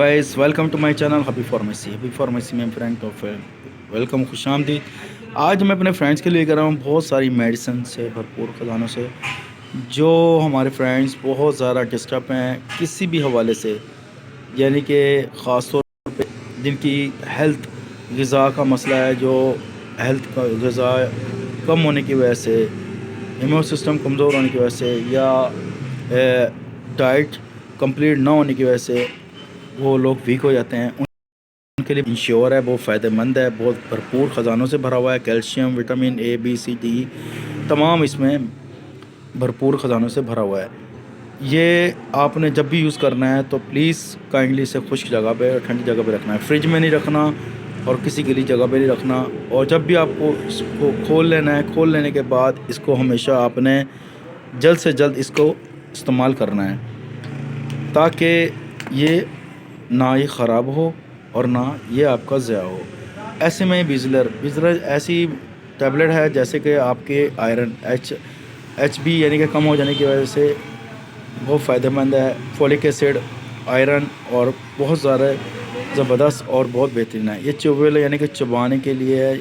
Guys welcome to my channel हबी pharmacy में friend तो वेलकम खुश आमदीद। आज मैं अपने फ्रेंड्स के लिए कर रहा हूँ बहुत सारी मेडिसिन से भरपूर ख़जानों से, जो हमारे फ्रेंड्स बहुत ज़्यादा डिस्टर्ब हैं किसी भी हवाले से, यानी कि ख़ास तौर पे जिनकी हेल्थ ग़िज़ा का मसला है, जो हेल्थ का ग़िज़ा कम होने की वजह से, इम्यून सिस्टम कमज़ोर होने की वजह से, या डाइट कंप्लीट ना होने की वजह से वो लोग वीक हो जाते हैं। उनके लिए इंश्योर है, बहुत फ़ायदेमंद है, बहुत भरपूर ख़जानों से भरा हुआ है। Calcium, vitamin A B C D तमाम इसमें भरपूर ख़जानों से भरा हुआ है। ये आपने जब भी यूज़ करना है तो प्लीज़ काइंडली इसे खुश्क जगह पे और ठंडी जगह पे रखना है, फ्रिज में नहीं रखना और किसी गीली जगह पे नहीं रखना। और जब भी आपको इसको खोल लेना है, खोल लेने के बाद इसको हमेशा आपने जल्द से जल्द इसको इस्तेमाल करना है, ताकि ये ना ये ख़राब हो और ना ये आपका ज़ाया हो। ऐसे में बिज़लर ऐसी टैबलेट है जैसे कि आपके आयरन एच बी यानी कि कम हो जाने की वजह से बहुत फ़ायदेमंद है। फोलिक एसिड, आयरन और बहुत ज़्यादा ज़बरदस्त और बहुत बेहतरीन है। ये च्यूबेबल यानी कि चबाने के लिए है,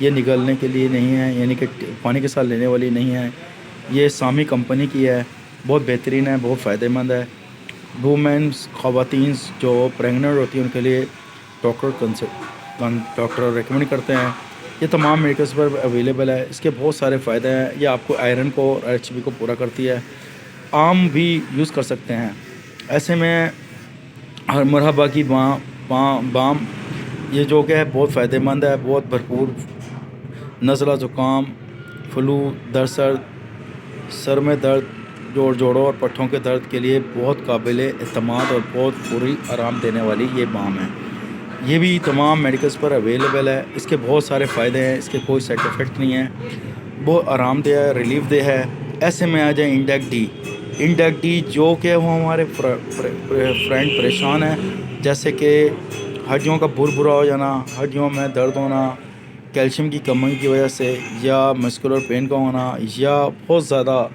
ये निगलने के लिए नहीं है, यानी कि पानी के साथ लेने वाली नहीं है। ये सामी कंपनी की है, बहुत बेहतरीन है, बहुत फ़ायदेमंद है। वुमेन्स, ख़वातीन जो प्रेगनेंट होती हैं उनके लिए डॉक्टर रेकमेंड करते हैं। ये तमाम मेडिकल्स पर अवेलेबल है। इसके बहुत सारे फ़ायदे हैं। ये आपको आयरन को और एच बी को पूरा करती है। आम भी यूज़ कर सकते हैं। ऐसे में हर मरहबा की बाम ये जो कि है बहुत फ़ायदेमंद है, बहुत भरपूर नज़ला, ज़ुकाम, फ्लू, दर्द, सर में दर्द, जोड़ों और पट्ठों के दर्द के लिए बहुत काबिल एतमाद और बहुत फौरी आराम देने वाली ये बाम है। ये भी तमाम मेडिकल्स पर अवेलेबल है। इसके बहुत सारे फ़ायदे हैं, इसके कोई साइड इफ़ेक्ट नहीं है, बहुत आरामदेह है, रिलीफ दे है। ऐसे में आ जाए इंडेक डी जो कि वो हमारे फ्रेंड परेशान है, जैसे कि हड्डियों का बुरा हो जाना, हड्डियों में दर्द होना, कैल्शियम की कमी की वजह से, या मस्कुलर पेन का होना, या बहुत ज़्यादा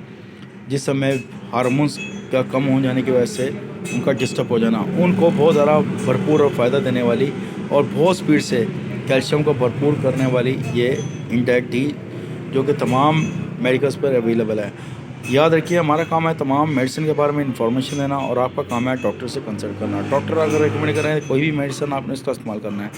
जिस समय हार्मोन्स का कम हो जाने की वजह से उनका डिस्टर्ब हो जाना, उनको बहुत ज़्यादा भरपूर और फ़ायदा देने वाली और बहुत स्पीड से कैल्शियम को भरपूर करने वाली ये इंडेक डी, जो कि तमाम मेडिकल्स पर अवेलेबल है। याद रखिए, हमारा काम है तमाम मेडिसिन के बारे में इंफॉर्मेशन देना, और आपका काम है डॉक्टर से कंसल्ट करना। डॉक्टर अगर रिकमेंड करें कोई भी मेडिसिन, आपने इसका इस्तेमाल करना है।